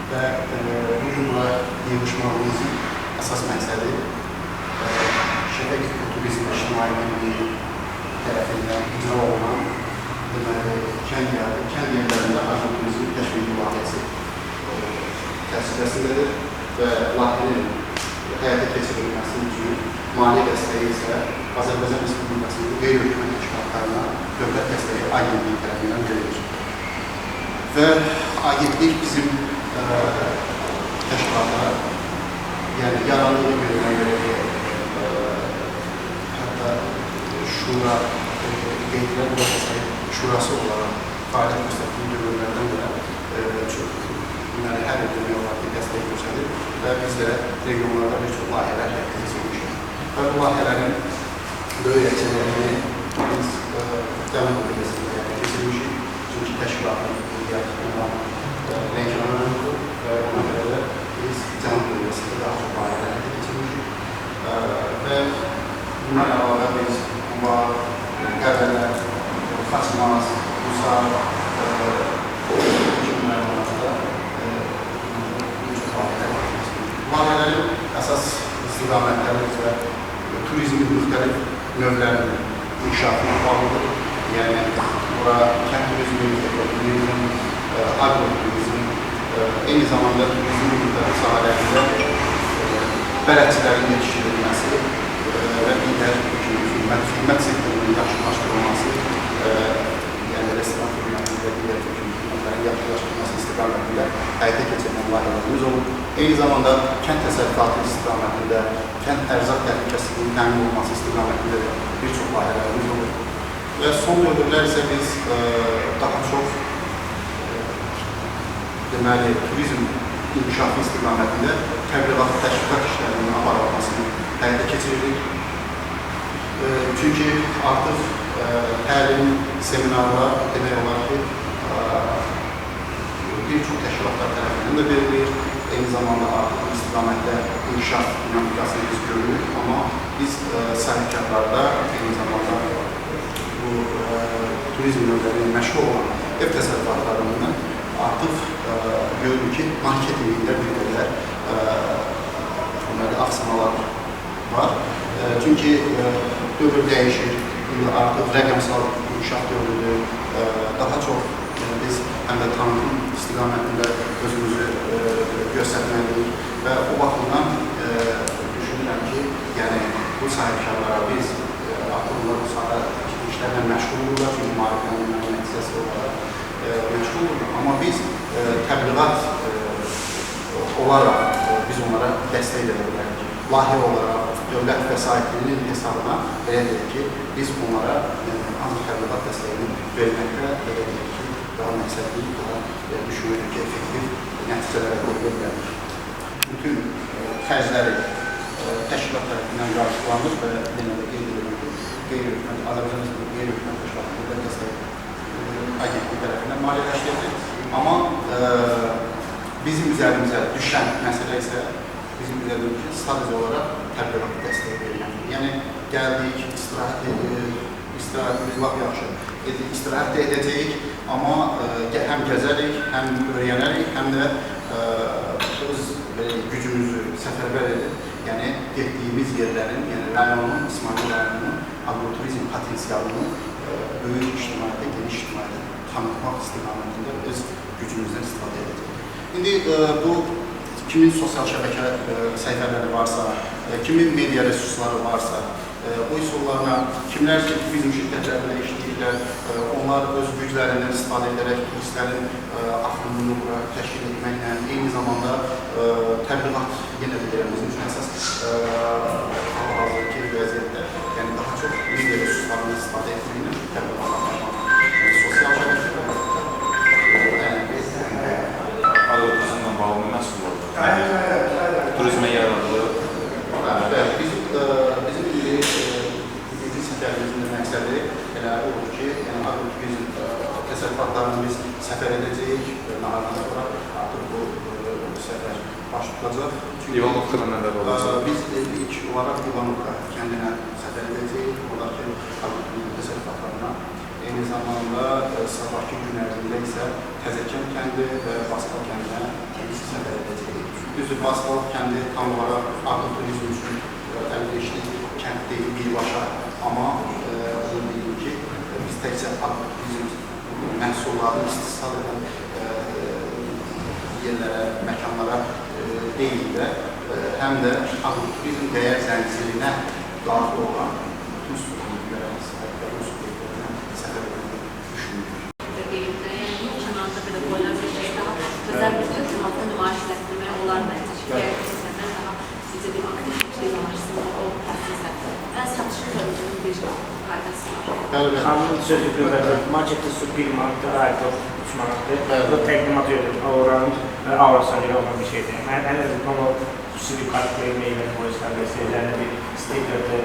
və bugün bura yığışmağımızın əsas məqsədi Şəfəq Turizm İctimai Birliyi tərəfindən icra olunan kənd yerlərində aqroturizm təşviqi layihəsi çərçivəsindədir və layihənin həyata keçirilməsi üçün maliyyə dəstəyi isə Azərbaycan Respublikasının qeyri-hökumət təşkilatlarına dövlət dəstəyi agentliyi tərəfindən verilir. Və agentlik bizim təşkilatlara, yəni yarandığı bölümdən görə hətta şura qeydlər müəssisəsi şurası olaraq fəaliyyət göstərdiyi dövrlərdən görə çox hər il demək olar ki, dəstək göstərir və biz də regionlarda bir çox layihələr həyata keçirmişik. Və bu layihələrin böyük əksəriyyətini biz Cənub bölgəsində həyata keçirmişik. Çünki təşkilatın olan Lənkəran rayonundur və ona görə də biz Cənub bölgəsində daha çox layihələr həyata keçirmişik. Və bundan əlavə biz Qəbələ, Xaçmaz, Qusar, layihələrin əsas istiqamətlərimiz və turizmin müxtəlif növlərinin inkişafına bağlıdır. Yəni, bura kənd turizmi, ekoturizm, agroturizm, eyni zamanda turizmin müxtəlif sahələrində bələdçilərin yetişdirilməsi və digər xidmət sektorunun yaxşılaşdırılması, yəni restoran xidmətinin və digər xidmətlərin yaxşılaşdırılması istiqamətində həyata keçirilən layihələrimiz olur. Eyni zamanda kənd təsərrüfatı istiqamətində, kənd ərzaq təhlükəsizliyinin təmin olunması istiqamətində də bir çox layihələrimiz olur. Və son dövrlər isə biz daha çox deməli, turizm inkişafı istiqamətində təbliğat, təşviqat işlərinin aparılmasını həyata keçiririk. Çünki artıq təlim, seminarlar demək olar ki, bir çox təşkilatlar tərəfindən də verilir. Eyni zamanda artıq bu istiqamətdə inkişaf dinamikasını biz görürük. Amma biz sahibkarlarda eyni zamanda bu turizm növlərinin məşğul olan ev təsərrüfatlarından artıq görürük ki, marketinqində bir qədər aksamalar var. Çünki dövr dəyişir, artıq rəqəmsal inkişaf dövrüdür. Daha çox biz həm də tanıtım istiqamətində özümüzü göstərməliyik və o baxımdan düşünürəm ki, yəni bu sahibkarlara biz artıq bu sahə işlərlə məşğuldurlar, çünki maarifləndirmənin nəticəsi olaraq məşğuldurlar. Amma biz təbliğat olaraq biz onlara dəstək edə bilərik. Layihə olaraq dövlət vəsaitinin hesabına belə deyək ki, biz onlara hansı təbliğat dəstəyini verməkdə belə deyək ki, daha məqsədli, daha düşünürük ki, effektiv nəticələrə qoyula bilərik. Bütün xərcləri təşkilat tərəfindən qarşılanır və yenə də qeyd edilir ki, Azərbaycan Respublikası qeyri-hökumət təşkilatı dövlət dəstək agentliyi tərəfindən maliyyələşdirilir. Amma bizim üzərimizə düşən məsələ isə bizim üzərimizə sadəcə olaraq təbliğat dəstəyi verilməkdir. Yəni, gəldik, istirahətimiz lap yaxşı. İstirahət də edəcəyik, amma həm gəzərik, həm öyrənərik, həm də öz gücümüzü səfərbər edib, yəni getdiyimiz yerlərin, yəni rayonun, İsmail rayonunun agroturizm potensialını böyük ictimaiyyətə, geniş ictimaiyyətə tanıtmaq istiqamətində öz gücümüzdən istifadə edəcək. İndi bu kimin sosial şəbəkə səhifələri varsa, kimin media resursları varsa, bu üsullarına kimlər ki, turizm şirkətlərində işləyirlər, onlar öz güclərindən istifadə edərək turistlərin axınını bura təşkil etməklə, eyni zamanda təbliğat, yenə də deyirəm, bizim üçün əsas hal-hazırki vəziyyətdə, yəni daha çox media resurslarını istifadə etməklə təbliğat aparmaq. Sosial şəbəkələr agroturizmlə bağlı məsullar turizmə yaradılır. Bizim birinci səfərimizin məqsədi elə olur ki, agroturizm təsərrüfatlarını biz səfər edəcəyik, nahardan sonra artıq bu səfər baş tutacaq. İvanovka'da nələr olacaq? Biz ilk olaraq İvanovka kəndinə səfər edəcəyik, oradakı agroturizm təsərrüfatlarına. Eyni zamanda sabahki gün ərzində isə Təzəkən kəndi və Basqal kəndinə səfər edəcəyik. Düzdür, Basqal kəndi tam olaraq agro turizm üçün əlverişli kənd deyil, birbaşa. Amma onu deyim ki, biz təkcə agro turizm məhsullarını istisad edən yerlərə, məkanlara deyil də, həm də agro turizm dəyər zəncirinə daxil olan bütün subyektlərə, Rus subyektlərinə səfər edilməyi düşünürük. Özel bir tezgahata nümayişləşdirmək, onların nəticəyə keçirmək daha sizə bir aktivlik yanaşsın o prosesə. Və satışın özünün bir qaydası var. Xanımın sözü görürəm, marketdə su 1 manatdır, ayda 3 manatdır. Bu təqdimat edir, oranın avrasına görə olan bir şeydir. Ən azından o sürü kartları, meyvə polislər və şeylərlə bir stikerdə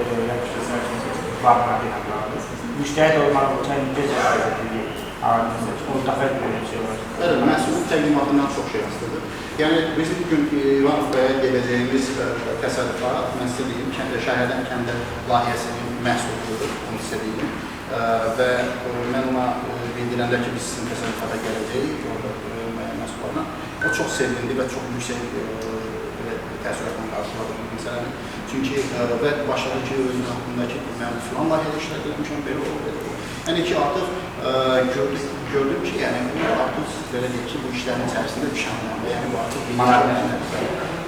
varmadı ilə qalır. Müştəri də olmalı, bu kəndində cəhət edilir. Onu daha bir şey var. Evet, məhsulun təqdimatından çox şey asılıdır. Yəni, bizim bugün İvanov bəyə gedəcəyimiz təsərrüfat, mən sizə deyim, şəhərdən kəndə layihəsinin məhsuludur, onu sizə deyim. Və mən ona bildirəndə ki, biz sizin təsərrüfata gələcəyik, orada müəyyən məhsullarına. O çox sevindi və çox yüksək təəssüratla qarşıladı bu məsələni. Çünki və başladı ki, özünün haqqındakı mən filan layihədə iştirak etmişəm, belə olur. Yəni ki, artıq gördüm ki, yəni bu artıq belə deyək ki, bu işlərin içərisində bir şanlandı. Yəni bu artıq bir işlərin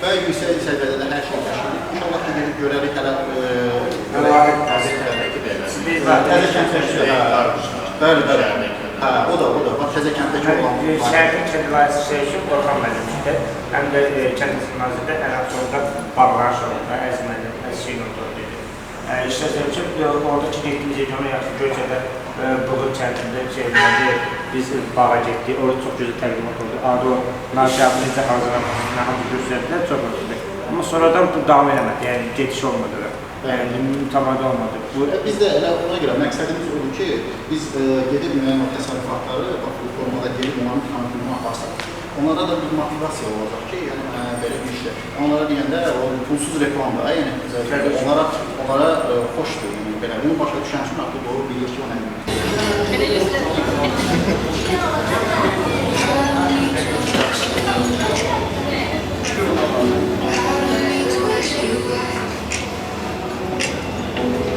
və yüksək səviyyədə də hər şey yaşanır. İnşallah ki, gedib görərik hələ Təzəkən bəli. O da, Təzə kənddəki olan. Şəhərin kənd layihəsi şey üçün Orxan müəllimdir. Həm də kənd nazirdə ən axşamda bağlar şurada, əzməli, şeyin orada. İşləsəm ki, oradakı getdiyimiz regiona yaxşı Göyçədə Buğur kəndində şeylərdə biz bağa getdik, orada çox gözəl təqdimat oldu. Adı o nasiyyatı necə hazırlanmasına hamı göstərdilər, çox oldu. Amma sonradan bu davam eləmədi, yəni getiş olmadı. Yəni mütəmadi olmadı. Biz də elə ona görə məqsədimiz odur ki, biz gedib müəyyən o təsərrüfatları, bu formada gelib onların tanıtımına aparsaq. Onlara da bir motivasiya olacaq ki, yəni belə bir işlər. Onlara deyəndə o pulsuz reklamda, yəni onlara xoşdur, yəni belə. Bunu başa düşən üçün artıq doğru bilir ki, o nə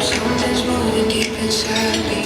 Something's moving deep inside me.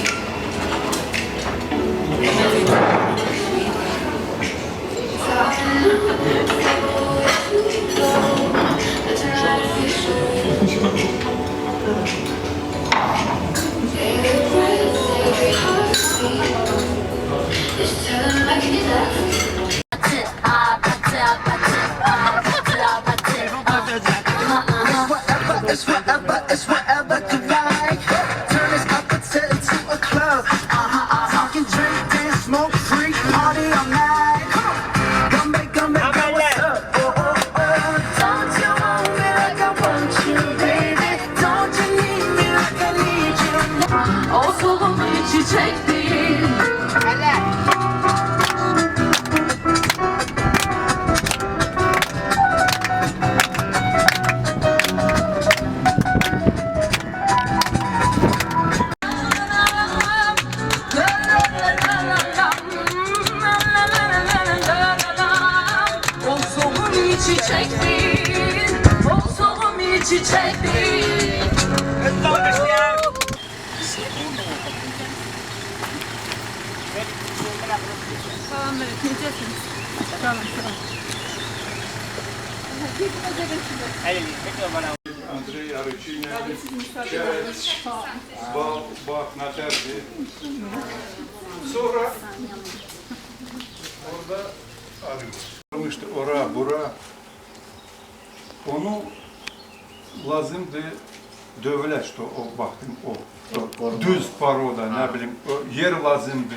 It's whatever you like. Turn this up into a club. Talking, drink, dance, smoke, freak, party all night. Come back, what's up? Don't you want me like I want you, baby? Don't you need me like I need you? O solumu çiçek değil. Çiçek değil, o solum çiçek değil. Tamam, bekleyeceksiniz. Tamam. Андрей Арычиня, Бах Натальи. Sonra orada arıyoruz. Ora, bura. Onu lazımdı dövüle, что o baktım o. Düz paroda, ne bileyim, yer lazımdı.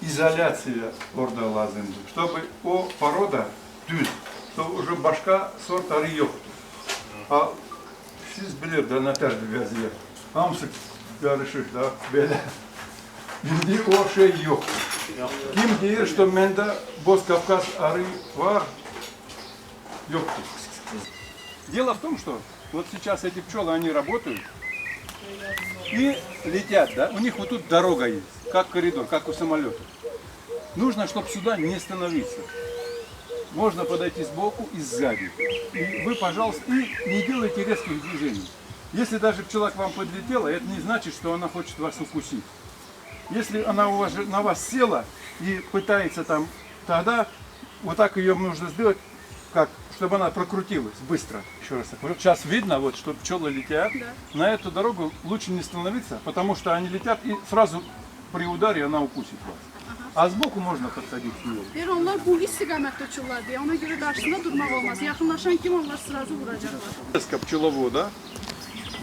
İzolasya orada lazımdı. Чтобы o paroda düz. То уже başka sort arı yoktu. Ha, siz bilir de ne ters bir vaziyet. Hamısı karışık da böyle. Bildiği o şey yok. Kim diyor, что mende Bozkafkas arı var, yoktu. Дело в том, что вот сейчас эти пчелы, они работают и летят, да, у них вот тут дорога есть. как коридор, как у самолета. Нужно, чтобы сюда не становиться. Можно подойти сбоку и сзади. И вы, пожалуйста, и не делайте резких движений. Если даже пчела к вам подлетела, это не значит, что она хочет вас укусить. Если она у вас, на вас села и пытается там, тогда вот так ее нужно сделать, как, чтобы она прокрутилась быстро. Еще раз. Вот сейчас видно, вот, что пчелы летят. Да. На эту дорогу лучше не становиться, потому что они летят и сразу при ударе она укусит вас. А сбоку можно подходить к ней. Bir onlar bu istiqamətdə uçurlar deyə ona görə qarşısında durmaq olmaz. Yaxınlaşan kimi onlar sırası vuracaqlar. Леска пчеловода,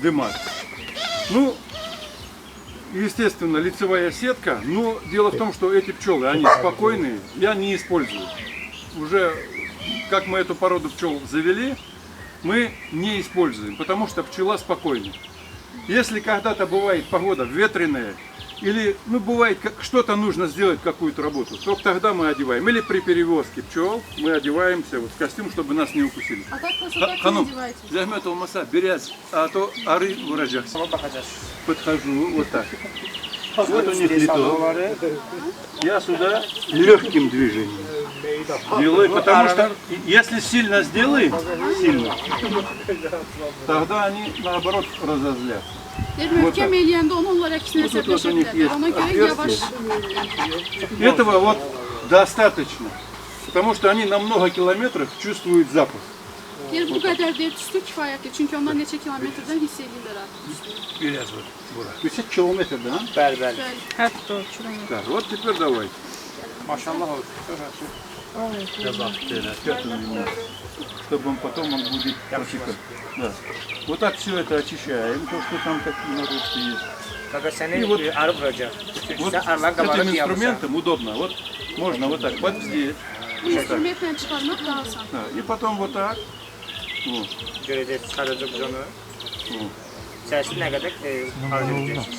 дымат. Ну, естественно, лицевая сетка, но дело в том, что эти пчелы, они спокойные, я не использую. Уже, как мы эту породу пчел завели, мы не используем, потому что пчела спокойная. Если когда-то бывает погода ветреная, или, ну, бывает, что-то нужно сделать, какую-то работу, только тогда мы одеваем. Или при перевозке пчел мы одеваемся вот в костюм, чтобы нас не укусили. A tak prosta tak Hanım, не одевайте. zahmet olmasa biraz, а то ары vuracaksın. Ama bakacağız. Подхожу вот так. Вот у них лито. Я сюда легким движением делаю, потому что если сильно сделаем, сильно, тогда они наоборот разозлятся. Deyir, möhkəm eləyəndə onu onlar əksinə əsəbləşə bilərlər. Ona görə yavaş. Этого вот достаточно, потому что они на много километров чувствуют запах. Deyir, bu qədər deyir, tüstü kifayətdir. Çünki onlar neçə kilometrdən hiss edirlər artıq. Biraz вот. Bura. 3 kilometrdə, hə? Bəli, bəli. Bəli. Так, вот теперь давайте. Maşallah olur. Чтобы он потом он будет протекать. Да. Вот так все это очищаем, то, что там какие наросты есть. Qaqa səni И вот- arı vuracaq. Çünki Вот sən arılar qabarıq этим yiyəmirsən. инструментом удобно. Вот можно вот так подвздеть. Bu instrumentlə çıxarmaq daha asan. Да, и потом вот так. Вот. Görəcək, çıxaracaq biz onu. Вот. İçərisi nə qədər arı verəcəksiniz.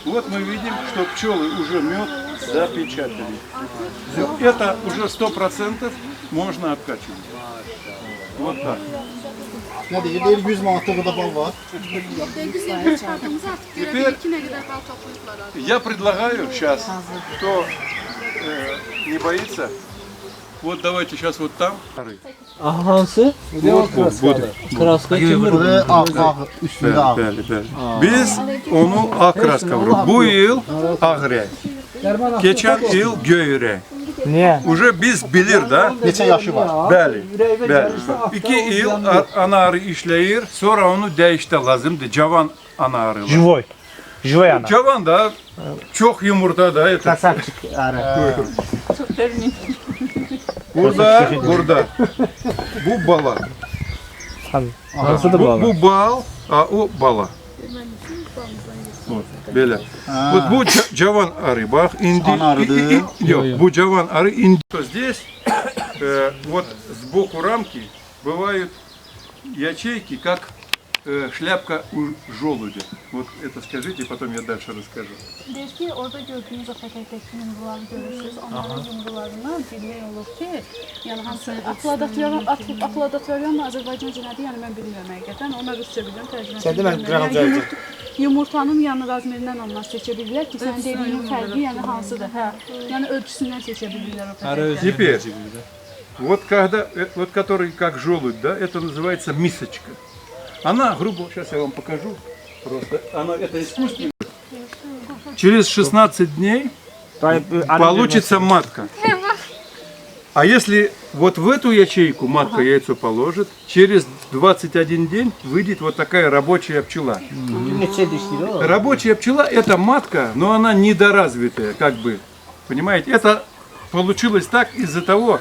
Вот мы видим, что пчелы уже мед запечатали. Это уже 100% можно откачивать. Вот так. Nə deyir? Deyir 100 manatlıq da bal var. Yox, deyir, biz yerdə çıxardığımız artıq görə bilərik ki, nə qədər bal toplayıblar artıq. Я предлагаю сейчас, кто не боится, вот давайте сейчас вот там. Aha, hansı? Вот, вот, будет. Kraska kimdir? Burada ağ, üstündə ağ. Bəli, bəli. Biz onu ak kraska vurup. Bu yıl ağ renk. Geçen yıl göy renk. Niye? Уже biz bilir da. Neçə yaşı var? Bəli, bəli. 2 yıl ana arı işləyir, sonra onu değişte lazımdır. Cavan ana arılar. Живой. Живой ana. Cavan da çok yumurta da. Это. Kasapçık arı. Burada. Bu bala. Tabii. Hansı da bağlı? Bu bal, a o bala. Вот, belə. Вот bu cavan arı, bak indi. Ana arıdır. Yok, bu cavan arı indi. Здесь вот сбоку рамки bывают ячейки, как şляпка у желудя. Вот это скажите, потом я dальше расскажу. Deyir ki, orada gördüyünüz o xətəkdəki yumruları görürsünüz. Onların yumrularından bilmək olur ki, yəni hansı aklodatlaryon Azərbaycanca nədir? Yəni mən bilmirəm həqiqətən. Ona rusca bilirəm, tərcüməsini Sən demə, bilmirəm. qıraq Yəni yumurtanın yəni razmerindən onlar seçə bilirlər ki, sənin dediyin fərqi yəni hansıdır? Hə. Yəni ölçüsündən seçə bilirlər o xətəkləri. Теперь, вот когда, вот который как желудь, да, это называется мисочка. Она, грубо, сейчас я вам покажу, просто, она, это искусственно. Через 16 дней получится матка. А если вот в эту ячейку матка яйцо положит, через 21 день выйдет вот такая рабочая пчела. Neçə dişli o? Рабочая пчела это матка, но она недоразвитая, как бы. Понимаете, это получилось так из-за того,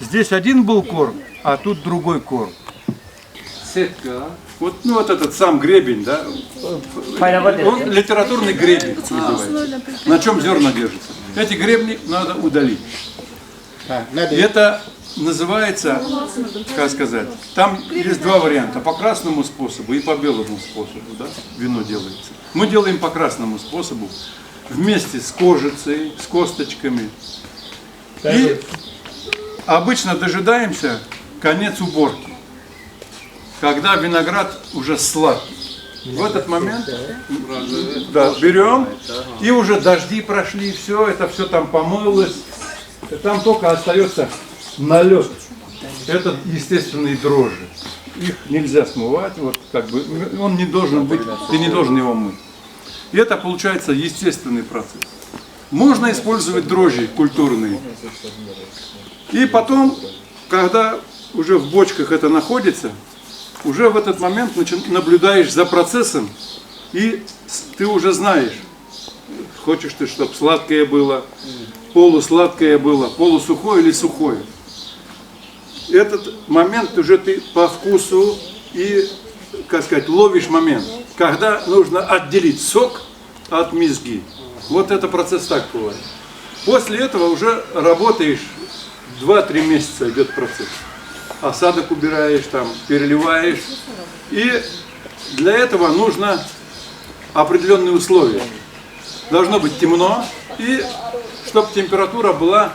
здесь один был корм, а тут другой корм. Сетка. Вот, ну вот этот сам гребень, да, он литературный гребень называется. На чем зерна держатся. Эти гребни надо удалить. Hə, nə И deyir? это называется, как сказать, там есть два варианта, по красному способу и по белому способу, да, вино делается. Мы делаем по красному способу, вместе с кожицей, с косточками. И обычно дожидаемся конец уборки, когда виноград уже сладкий. В этот момент да, берем, и уже дожди прошли, все, это все там помылось, и там только остается налет. Это естественные дрожжи. Их нельзя смывать, вот как бы он не должен быть, ты не должен его мыть. И это получается естественный процесс. Можно использовать дрожжи культурные. И потом, когда уже в бочках это находится, уже в этот момент наблюдаешь за процессом, и ты уже знаешь, хочешь ты, чтобы сладкое было, полусладкое было, полусухое или сухое. Этот момент уже ты по вкусу и, как сказать, ловишь момент, когда нужно отделить сок от мезги. Вот это процесс так бывает. После этого уже работаешь, 2-3 месяца идет процесс. Осадок убираешь, там, переливаешь. И для этого нужно определенные условия. Должно быть темно, и чтобы температура была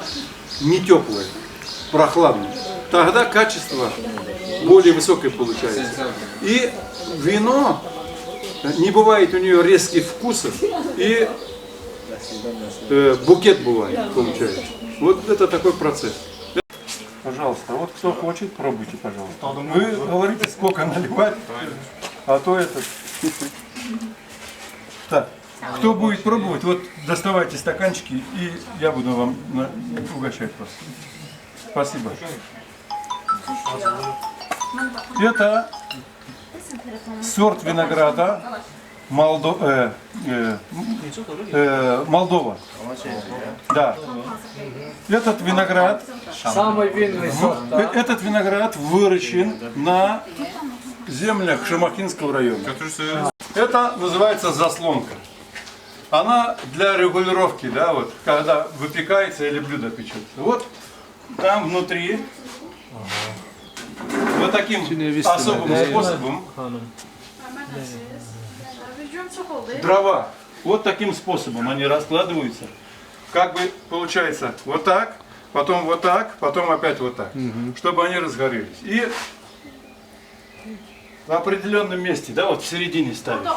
не теплая, прохладная. Тогда качество более высокое получается. И вино, не бывает у нее резких вкусов, и букет бывает, получается. Вот это такой процесс. Пожалуйста, вот кто хочет, пробуйте, пожалуйста. Вы говорите, сколько наливать, а то это... Так, кто будет пробовать, вот доставайте стаканчики, и я буду вам угощать вас. Спасибо. Это сорт винограда Молдова. Да. Этот виноград, этот виноград выращен на землях Шамахинского района. Это называется заслонка. Она для регулировки, да, вот, когда выпекается или блюдо печется. Вот там внутри вот таким особым способом дрова, вот таким способом они раскладываются. Как бы получается вот так, потом опять вот так, чтобы они разгорелись. И в определенном месте, да, вот в середине ставить.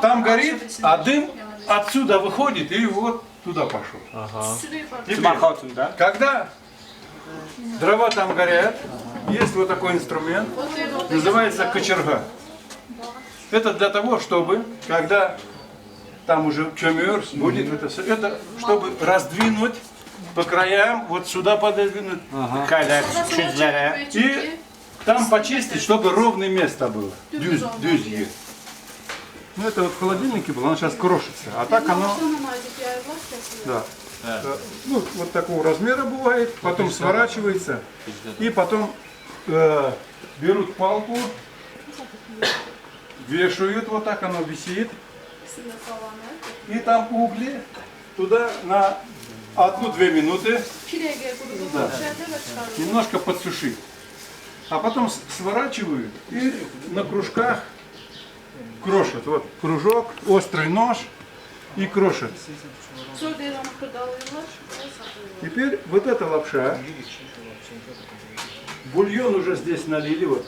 Там горит, а дым отсюда выходит и вот туда пошел. Теперь, когда дрова там горят, есть вот такой инструмент, называется кочерга. Это для того, чтобы, когда там уже чумер будет, это чтобы раздвинуть по краям, вот сюда пододвинуть, и там почистить, чтобы ровное место было. Дюзье. Ну это вот в холодильнике было, оно сейчас крошится, а так оно... Да. Ну, вот такого размера бывает, потом сворачивается, и потом берут палку, вешают, вот так оно висит, и там угли туда на 1-2 минуты, да, немножко подсушить, а потом сворачивают и на кружках крошат, вот кружок, острый нож и крошат. Теперь вот эта лапша, бульон уже здесь налили, вот,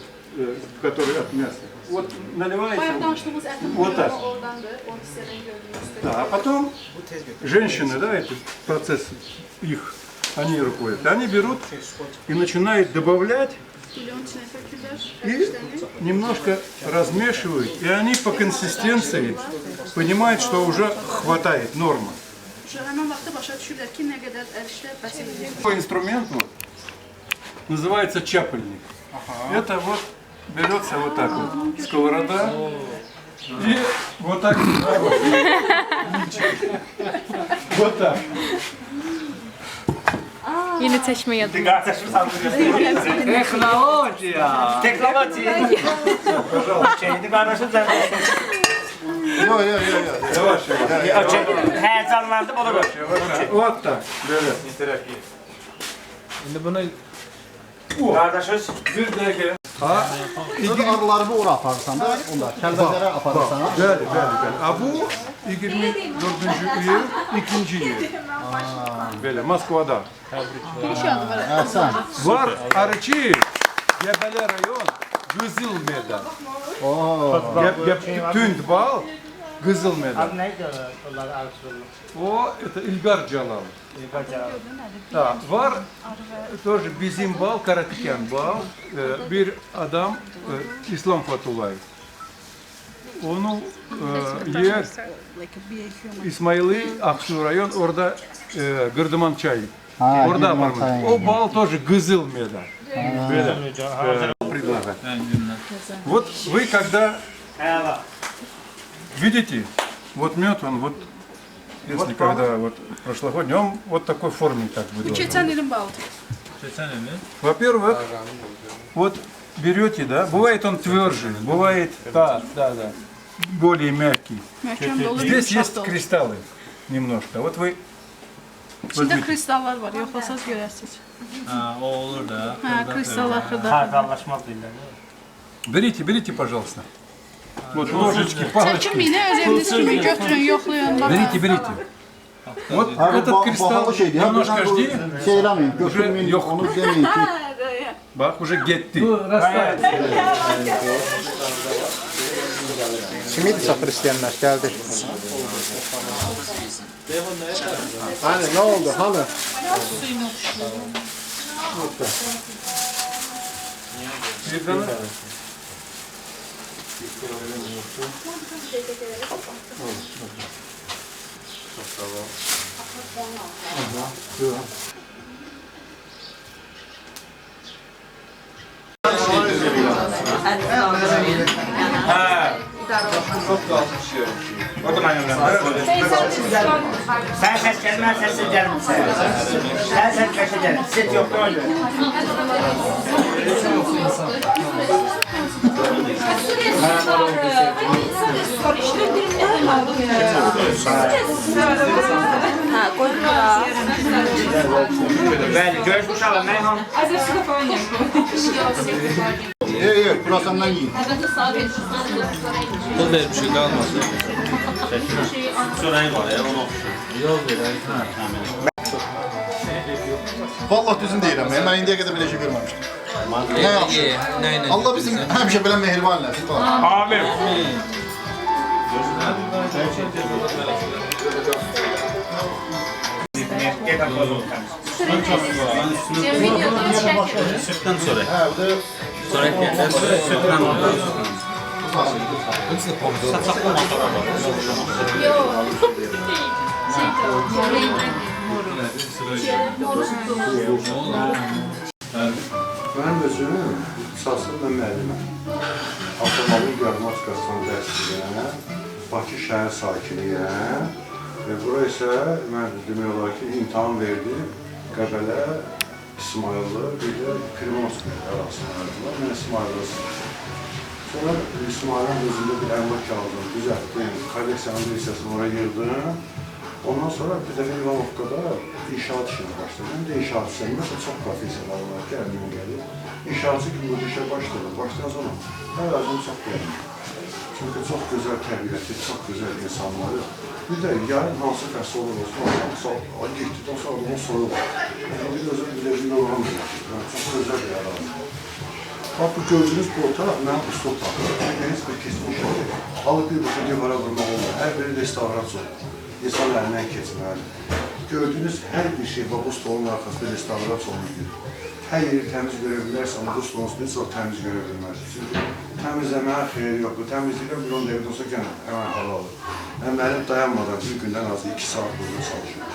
который от мяса. Вот наливается вот так. Да, а потом женщины, да, этот процесс их, они руководят. Они берут и начинают добавлять, и немножко размешивают, и они по консистенции понимают, что уже хватает норма. Такой инструмент вот, называется чапельник. Это вот берется вот так вот, сковорода, и вот так, вот так. Yeni çeşme yadım. Teknolojiya. Teknolojiya. Şeydi kardeşim sen. Yok. Yavaş. Heyecanlandım onu bak. Вот так, böyle. Şimdi bunu Kardeşiz. Bir dakika. Sonra arıları bu ora aparırsan da onlar, kəlbələrə aparırsan. Bəli. A bu 24-cü il, 2-ci il. Belə, Moskvada. Əhsən. Var Arıçı, Gəbələ rayon, Kızıl medal. Oo. Tünd bal, kızıl medal. Adı neydi onlar arasında? O это Ильгар Джалал. Kaça? Да, var тоже bizim bal, Karatiken bal. Bir adam İslam Fatulayev. Onu yer İsmaili Aksu rayon orada Gırdıman çayı. Orada var mı? O bal тоже кызыл медаль. Предлагать. Вот вы когда видите, вот мед, он вот, если когда вот прошлогодний, он вот такой форме как бы должен. Keçən ilin balığı. Во-первых, вот берете, да, бывает он тверже, бывает, да, более мягкий. Möhkəm dolu, Здесь yumuşaq есть dolu. кристаллы немножко. Вот вы İçində kristallar var, yoxlasaz görərsiniz. O olur da. Hə, kristallar xırda. Hardanlaşmaq deyirlər. берите, пожалуйста. Вот ложечки, палочки. Çəkinməyin, öz eviniz kimi götürün, yoxlayın. Берите. Вот этот кристалл немножко жди, Şey eləməyin, götürməyin, yox. onu deməyin ki, bak уже gitti. Kim idi çatır istəyənlər? Gəldi. Hani nə oldu? Hanı? O da mənim yanımda. Sən səs gəlmən, səssiz gəlmirsən. Sən səs qəşə gəlir. Set yoxdur o görə. Bəli, görüşmüş Allah, Meyhan. Yok, kurasandan yiyin. Pul verib bir şey qalmasın. Çörəyi var ya, onu Vallahi düzün deyirəm, mən indiyə qədər belə şey görməmişdim. Ne yaxşı. Allah bizim həmişə belə mehriban eləsin. Amin. Sütdən çörək. Hə, bu da Çörək deyəndə sütdən olur. Mən özüm ixtisasımla müəlliməm. Avtomobil diaqnostikasının dərsçiyəm, Bakı şəhər sakiniyəm və bura isə mən demək olar ki, imtahan verdim Qəbələ, İsmayıllı, bir də Primovski arasında. Mən İsmayıllı seçdim. Sonra İsmailin özündə bir əmlak kağıdını düzəltdim, kolleksiyanın bir hissəsini oraya yığdım. Ondan sonra bir dəfə İvanovkada inşaat işine başladım. Mən də inşaat işləyəm. Mesela çox profesiyalar var ki, əlimə gəlir. İnşaatçı kimi bu işe başladım. Başlayan sonra hər özüm çox beğendim. Çünkü çok güzel təbiəti, çok güzel insanları. Bir de yarın hansı fəsil olur olsun, getdikdən sonra onun soru var. Bir özüm biləcəyim olamıyor. Çok güzel bir arazi. Bak bu gördüğünüz bu otaraq mənim usta otağım. Heç bir kesmiş olur. Alıp bir buçuk divara vurmaq olmur. Hər biri restovrasiyon. İnsan əlindən keçməli. Gördüğünüz hər bir şey bu stolun arxasında restovrasiyon. Hər yeri təmiz görə bilərsən, bu stolun üstünü çox təmiz görə bilməzsin. Çünki təmizləməyə xeyri yoxdur. Təmizliklə bir 10 dəqiqə olsa gənə həmən hala olur. Mən mənim dayanmadan bir gündən azı 2 saat burada çalışıyorum.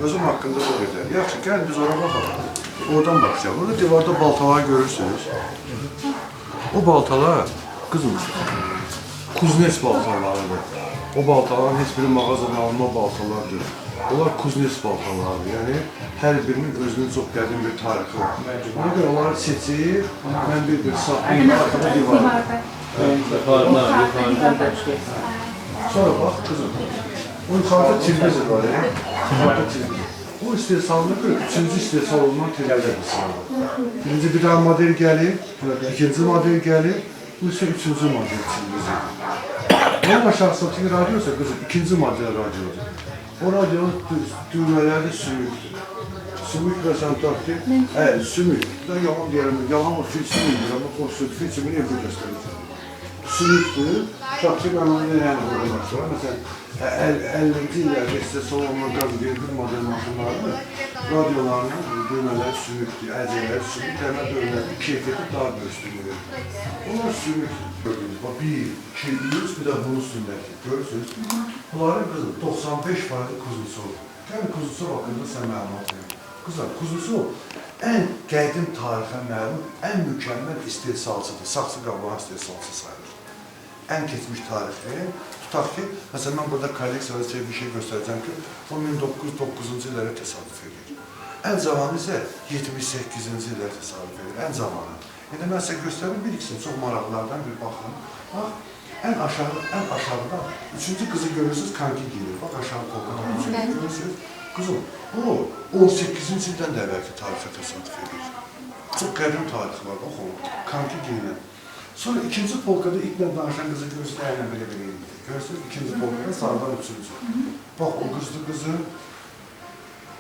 Özüm haqqında bu qədər. Yaxşı, gəl biz ora baxalım. Oradan baxacaq. Burada divarda baltalar görürsünüz. O baltalar, qızım, kuznes baltalarıdır. O baltaların heç biri mağazadan alınma baltalardır. Onlar kuznes baltalardır. Yəni, hər birinin özünün çox qədim bir tarixi var. Ona görə onları seçib, mən bir saxlayım, arkada divarım. Sonra bax, qızım, o yuxarıda televizor var, yuxarıda televizor. O istehsalına görə üçüncü istehsal olunan televizor sırada. Birinci bir daha model gəlir, ikinci model gəlir, bu ise üçüncü model televizor. Onun aşağısındaki radyo ise kızım ikinci model radyodur. O radyonun düğmeleri de sümüktür. Sümük və sən taktik. Sümük. Da yalan deyirəm. Yalan o fil sümüktür. Amma o fil sümüyü evdə göstərir. Sümüktür. Taktik mən onu yəni qoymaq sonra. Məsələn, 50-ci illərdə sizə salonla qaz verdim model maşınlarını, radiolarını, düymələr sümüktür, əcələr sümük, təməl dövləti keyfiyyəti daha göstərir. Onlar sümük gördünüz. Bax, 1, 2, 3, bir də bunun üstündəki. Görürsünüz? Bunların qızım 95% kuzusu. Yəni kuzusu haqqında sən məlumat verin. Qızlar, kuzusu ən qədim tarixə məlum, ən mükəmməl istehsalçıdır. Saxsı qabağın istehsalçı sayılır. Ən keçmiş tarixi. Tutaq ki, məsələn, mən burada kolleksiyada bir şey göstərəcəm ki, o 1909-cu illərə təsadüf edir. Ən zamanı isə 78-ci illərə təsadüf edir, ən zamanı. İndi mən sizə göstərim, bir ikisini çox maraqlardan bir baxın. Bax, ən aşağıda, üçüncü qızı görürsünüz, kanki giyir. Bax, aşağı polkada görürsünüz. Qızım, bu 18-ci ildən də əvvəlki tarixə təsadüf edir. Çox qədim tarix var, bax o, kanki giyir. Sonra ikinci polkada iplə danışan qızı görürsünüz, əylə belə-belə edir. Görürsünüz, ikinci polkada sağdan üçüncü. Bax, o qızlı qızı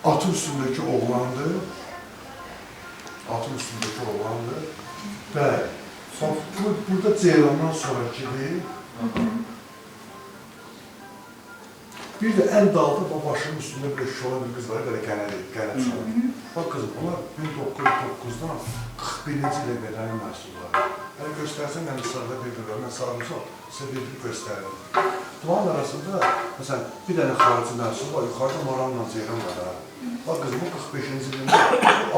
atın üstündəki oğlandı. Atın üstündəki oğlandı. Bəli. Burada Ceylandan sonrakidir. Bir də ən dalda başının üstündə bir şola bir qız var, belə qənət şola. Bax qızım, onlar 1909-dan 41-ci ilə verən məhsulları. Yəni göstərsən, mən sırada bir-bir, mən sağlıqsa sizə bir-bir göstərirəm. Bunların arasında, məsələn, bir dənə xarici məhsul var, yuxarıda Moranla Ceylan var. Bax qızım, bu 45-ci ilində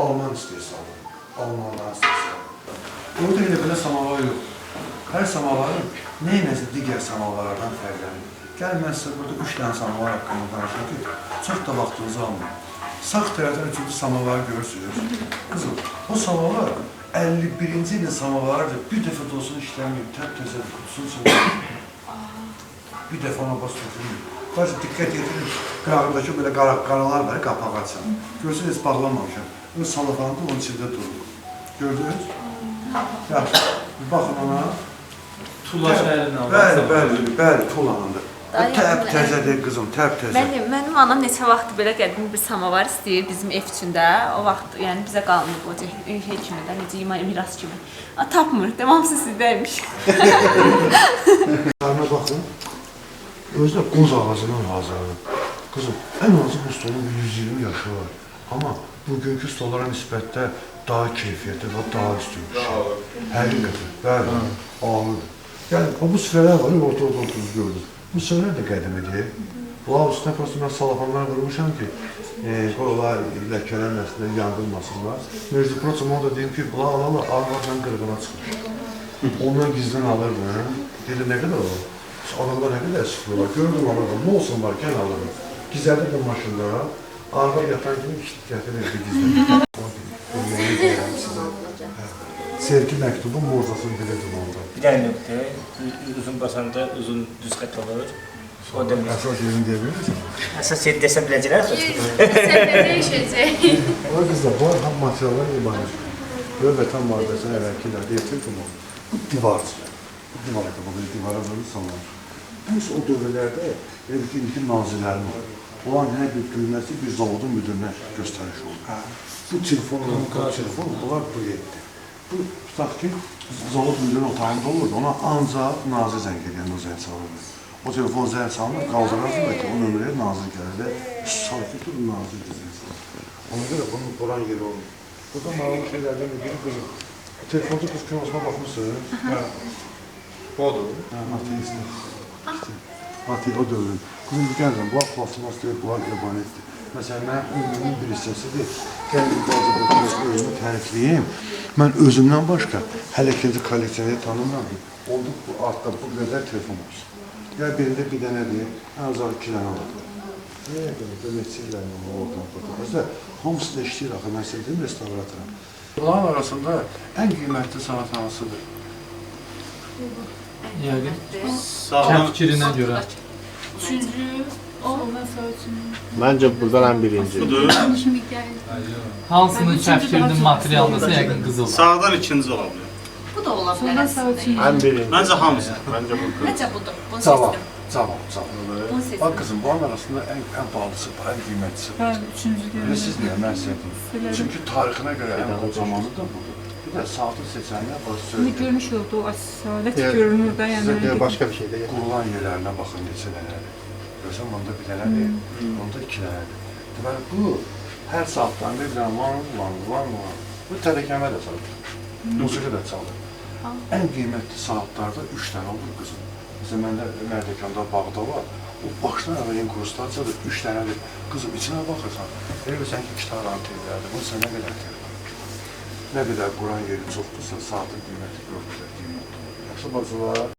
Alman istehsalı, Almanların istehsalı. Orada elə belə samavar yox. Hər samavarın neyləsə digər samavarlardan fərqlənir. Gəlin, mən sizə burada 3 dənə samavar haqqında danışım ki, çox da vaxtınızı almayın. Sağ tərəfdən üçüncü samavarı görürsünüz. Qızım, o samavar 51-ci ilin samavarıdır. Bir dəfə də olsun işləməyib, təb-təzə kutusun çıxır. Bir dəfə ona bas götürmür. Bazı diqqət yetirin, qırağındakı belə qaralar var, qapağı açın. Görürsünüz, heç bağlamamışam. O salafanı da onun içində durur. Gördünüz? Yaxşı, baxın ona. Tula şəhərindən alır. Bəli, Tulanındır. Təb-təzədir qızım, təb-təzə. Mənim anam neçə vaxt belə qədim bir samavar istəyir bizim ev üçündə. O vaxt, yəni bizə qalmır o şey kimi də, necə miras kimi. Tapmır, devamsız sizdəymiş. Qarına baxın, özdə qoz ağacından hazırlanır. Qızım, ən azı bu stolun 120 yaşı var. Amma bugünkü stollara nisbətdə daha keyfiyyətli və daha üstün bir şey. Həqiqətən, bəli, ağırdır. Yəni, bu süfrələr var, orta-orta oturuz gördünüz. Bu süfrələr də qədim edir. Bunlar üstünə prosto mən salafanlar vurmuşam ki, qoyular ləkələnməsinlər, yandırmasınlar. Mövzu proçum, onu da deyim ki, bunlar alarlar, ağlarla qırğına çıxmış. Ondan gizlən alırdım. Dedim, nə qədər olur? Adamda nə qədər süfrə var, gördüm alırdım, nə olsun var, gəl alırdım. Gizlədirdim maşında, ağlar yatan kimi gətirirdi gizlədirdim. Sevgi məktubu morzasını bilirdim onda. Bir dənə nöqtə, uzun basanda uzun düz xət olur. O demək. Əsas yerini deyə bilirsən? Əsas yer desə biləcəklər. Sən nə dəyişəcək? O qızlar, bu ham materiallar imanır. Vətən müharibəsinin əvvəlki illərdə yetirdim onu. Bu divardır. Bu divardır, bu divara böyle sallanır. Biz o dövrlərdə indiki nazirlərin var. Olan hər bir düyməsi bir zavodun müdürünə göstəriş olur. Bu telefon, bunlar bu yetdi. Bu, tutaq ki, zavod müdürünün otağında olurdu, ona ancaq nazir zəng edən o zəng salınır. O telefon zəng salınır, qaldırarsın da ki, o nömrəyə nazir gəlir və sarkıtı bu nazir zəng salınır. Ona görə bunun buran yeri olur. Burada maraqlı şeylərdən biri qızım. Telefonda qız kinosuna baxmışsınız. Odur. Ateistdir. Ateist, o dövrün. Qızım, bu gəlirəm, bunlar plasmas deyil, bunlar ebanetdir. Məsələn, mənim ömrümün bir hissəsidir. Gəlin, özümü tərifləyim. Mən özümdən başqa hələ ikinci kolleksiyonu tanımıram ki, olduq bu artda bu qədər telefon olsun. Ya birində bir dənədir, ən azal 2 dənə oldu. Neçə illərini oradan burada. Özdə, hamısı da işləyir axı, mən sevdiyim restauratoram. Bunların arasında ən qiymətli sanat hansıdır? Yəqin. Sağlam fikrindən görə. Üçüncü, o mesela üçüncü. Məncə buradan ən birinci. Budur. Hansının kəfkirdin materialındasa yəqin qızıl. Sağdan ikinci ola bilər. Bu da ola bilər əslində. Ən birinci. Məncə hamısı. Məncə budur. Necə budur? Bunu Cavab. seçdim. Cavan, cavan. Bunu seçdim. Bak kızım, bunun arasında en pahalısı, en kıymetlisi. Bəli, üçüncü Ve siz niye mən sevdim? Çünkü tarixine göre en zamanı da budur. Bir de saatı seçenler var İndi söylüyor. görmüş oldu, o asalet görünür də, yəni. Sizə deyə başqa bir şey də. Kurulan yerlerine bakın neçə dənədir. Görsən, onda bir dənə değil, onda iki dənədir. Deməli, bu her saatdan bir dənə van. Bu tərəkəmə də çalır. Musiqi də çalır. En qiymətli saatlarda 3 dənə olur kızım. Mesela məndə Mərdəkanda bağda var. O başdan əvvəl inkrustasiyadır, 3 dənədir. Kızım, içine baxırsan, bilirsən ki, 2 tane antenlərdir. Bunu sən nə qədər deyirəm? Nə qədər Quran yeri çoxdursa, saatın qiyməti yox qədər qiymətli. Yaxşı bacılar.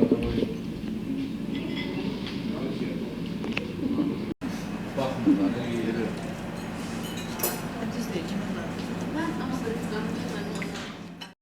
Gracias.